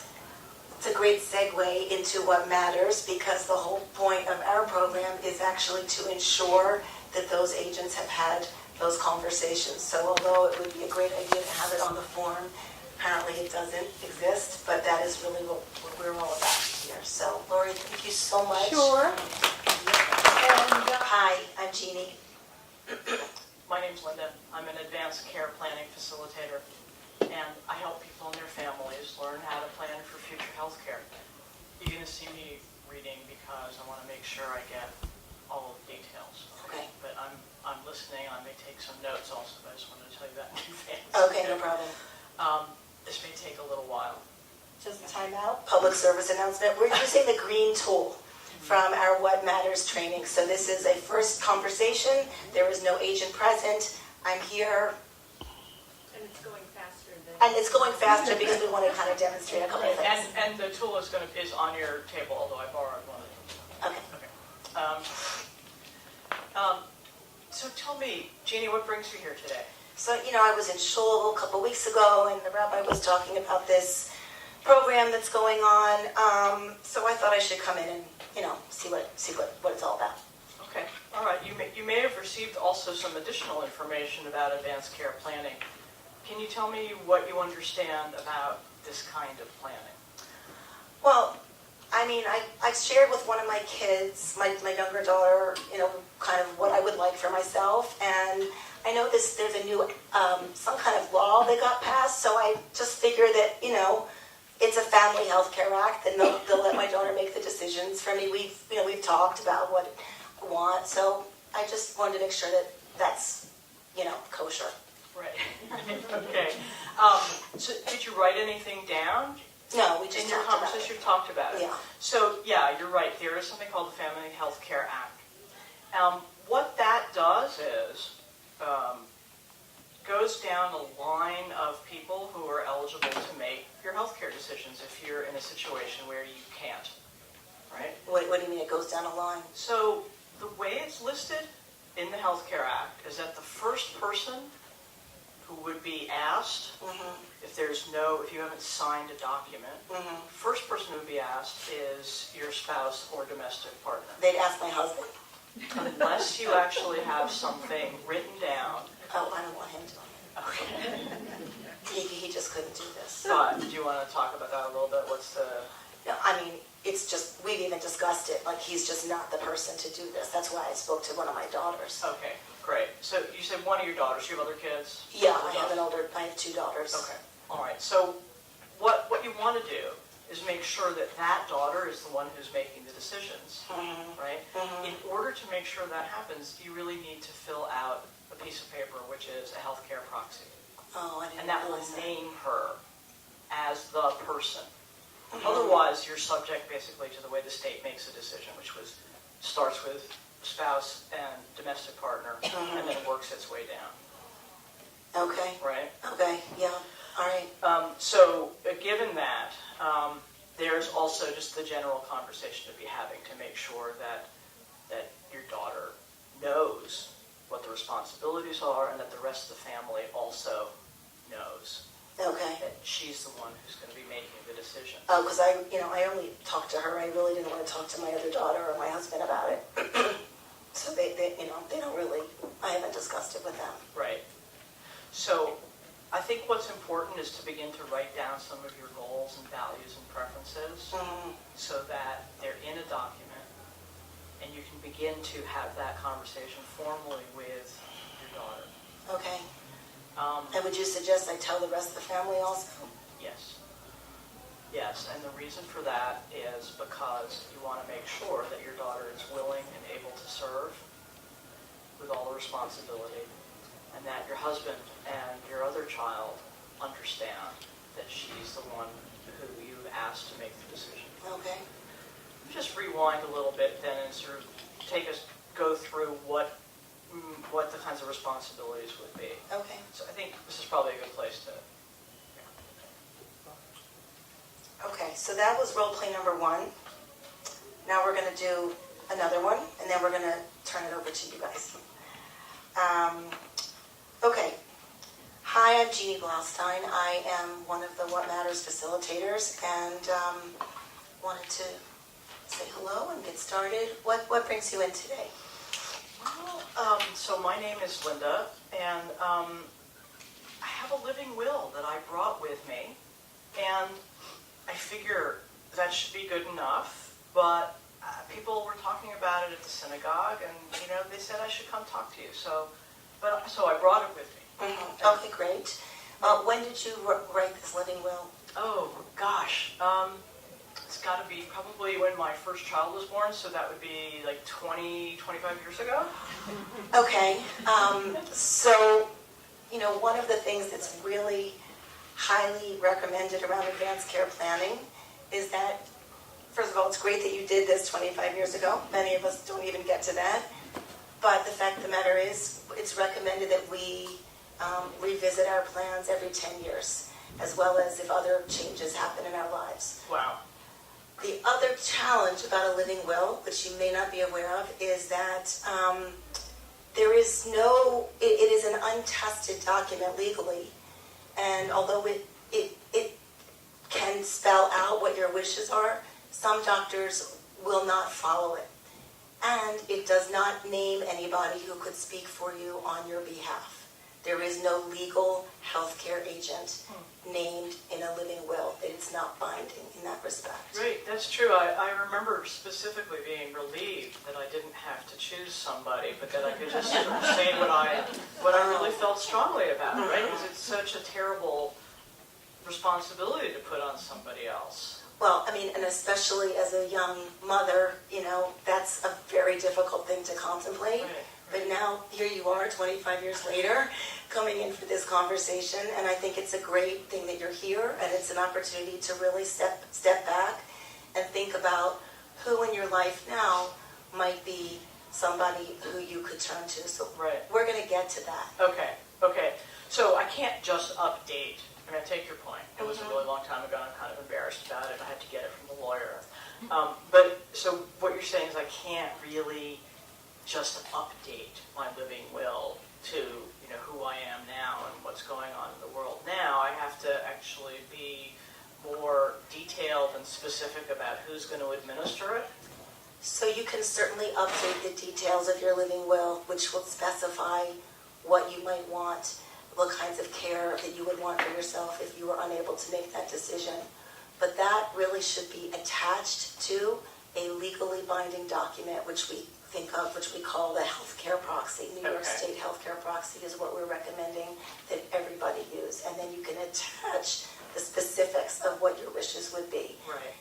It's a great segue into what matters, because the whole point of our program is actually to ensure that those agents have had those conversations. So although it would be a great idea to have it on the form, apparently it doesn't exist, but that is really what we're all about here. So Lori, thank you so much. Sure. And, Hi, I'm Jeannie. My name's Linda. I'm an advanced care planning facilitator, and I help people and their families learn how to plan for future health care. You're going to see me reading because I want to make sure I get all of the details. Okay. But I'm listening. I may take some notes also, but I just wanted to tell you that in advance. Okay, no problem. This may take a little while. Just time out. Public service announcement. We're using the green tool from our What Matters training. So this is a first conversation. There is no agent present. I'm here. And it's going faster than. And it's going faster because we want to kind of demonstrate a couple of things. And the tool is on your table, although I borrowed one of them. Okay. So tell me, Jeannie, what brings you here today? So, I was in shul a couple weeks ago, and the rabbi was talking about this program that's going on. So I thought I should come in and, see what it's all about. Okay, all right. You may have received also some additional information about advanced care planning. Can you tell me what you understand about this kind of planning? Well, I shared with one of my kids, my younger daughter, kind of what I would like for myself, and I know there's a new, some kind of law that got passed, so I just figured that, it's a Family Health Care Act, and they'll let my daughter make the decisions for me. We've talked about what I want, so I just wanted to make sure that that's, kosher. Right. Okay. So did you write anything down? No, we just in your talked about it. conversation, you talked about it. Yeah. So yeah, you're right. There is something called the Family Health Care Act. What that does is goes down a line of people who are eligible to make your healthcare decisions if you're in a situation where you can't, right? What do you mean it goes down a line? So the way it's listed in the Health Care Act is that the first person who would be asked, if you haven't signed a document, first person who would be asked is your spouse or domestic partner. They'd ask my husband. Unless you actually have something written down. Oh, I don't want him to. Okay. He just couldn't do this. But do you want to talk about that a little bit? What's the... No, it's just, we've even discussed it, like he's just not the person to do this. That's why I spoke to one of my daughters. Okay, great. So you said one of your daughters. You have other kids? Yeah, I have 2 daughters. Okay, all right. So what you want to do is make sure that daughter is the one who's making the decisions, right? In order to make sure that happens, you really need to fill out a piece of paper, which is a healthcare proxy. Oh, I didn't And that will realize that. name her as the person. Otherwise, you're subject basically to the way the state makes a decision, which was starts with spouse and domestic partner, and then works its way down, Okay, right? okay, yeah, all right. So given that, there's also just the general conversation to be having to make sure that your daughter knows what the responsibilities are and that the rest of the family also knows Okay. that she's the one who's going to be making the decision. Oh, because I only talked to her. I really didn't want to talk to my other daughter or my husband about it. So they don't really, I haven't discussed it with them. Right. So I think what's important is to begin to write down some of your goals and values and preferences so that they're in a document and you can begin to have that conversation formally with your daughter. Okay. And would you suggest I tell the rest of the family also? Yes. Yes, and the reason for that is because you want to make sure that your daughter is willing and able to serve with all the responsibility, and that your husband and your other child understand that she's the one who you've asked to make the decision. Okay. Just rewind a little bit then and sort of go through what the kinds of responsibilities would be. Okay. So I think this is probably a good place to... Okay, so that was role play number 1. Now we're going to do another one, and then we're going to turn it over to you guys. Okay. Hi, I'm Jeannie Blaustein. I am one of the What Matters facilitators, and wanted to say hello and get started. What brings you in today? Well, so my name is Linda, and I have a living will that I brought with me, and I figure that should be good enough, but people were talking about it at the synagogue, and they said I should come talk to you. So I brought it with me. Mm-hmm. Okay, great. When did you write this living will? Oh gosh, it's got to be probably when my first child was born, so that would be like 25 years ago. Okay, so one of the things that's really highly recommended around advanced care planning is that, first of all, it's great that you did this 25 years ago. Many of us don't even get to that. But the fact of the matter is, it's recommended that we revisit our plans every 10 years, as well as if other changes happen in our lives. Wow. The other challenge about a living will, which you may not be aware of, is that there is it is an untested document legally. And although it can spell out what your wishes are, some doctors will not follow it. And it does not name anybody who could speak for you on your behalf. There is no legal healthcare agent named in a living will. It's not binding in that respect. Right, that's true. I remember specifically being relieved that I didn't have to choose somebody, but that I could just sort of say what I really felt strongly about, right? Because it's such a terrible responsibility to put on somebody else. Well, and especially as a young mother, that's a very difficult thing to contemplate. Right. But now, here you are, 25 years later, coming in for this conversation, and I think it's a great thing that you're here, and it's an opportunity to really step back and think about who in your life now might be somebody who you could turn to. So Right. we're going to get to that. Okay. So I can't just update. I take your point. It was a really long time ago, and I'm kind of embarrassed about it. I had to get it from the lawyer. But so what you're saying is I can't really just update my living will to who I am now and what's going on in the world now. I have to actually be more detailed and specific about who's going to administer it. So you can certainly update the details of your living will, which will specify what you might want, what kinds of care that you would want for yourself if you were unable to make that decision. But that really should be attached to a legally binding document, which we call the healthcare proxy. New York Okay. State healthcare proxy is what we're recommending that everybody use. And then you can attach the specifics of what your wishes would be. Right.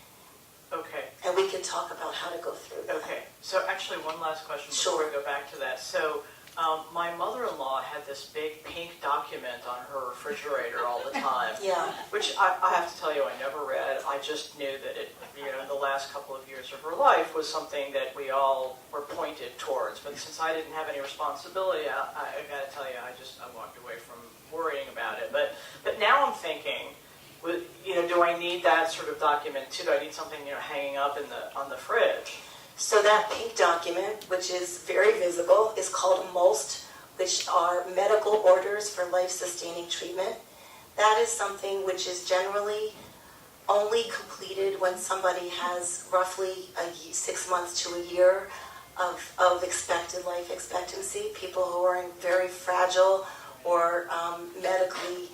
Okay. And we can talk about how to go through that. Okay. So actually one last question before Sure. we go back to that. So My mother-in-law had this big pink document on her refrigerator all the time. Yeah. Which I have to tell you, I never read. I just knew that it, the last couple of years of her life was something that we all were pointed towards. But since I didn't have any responsibility, I got to tell you, I walked away from worrying about it. But now I'm thinking, do I need that sort of document too? Do I need something, hanging up on the fridge? So that pink document, which is very visible, is called MOLST, which are medical orders for life-sustaining treatment. That is something which is generally only completed when somebody has roughly 6 months to a year of expected life expectancy. People who are in very fragile or medically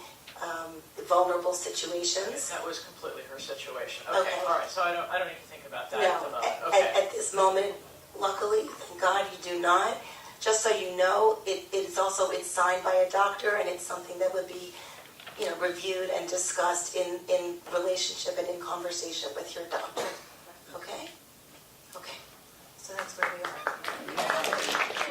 vulnerable situations. That was completely her situation. Okay, Okay. all right. So I don't need to think about that No, at the moment. Okay. at this moment, luckily, thank God you do not. Just so you know, it's signed by a doctor, and it's something that would be, reviewed and discussed in relationship and in conversation with your doctor. Okay? Okay. So that's where we are.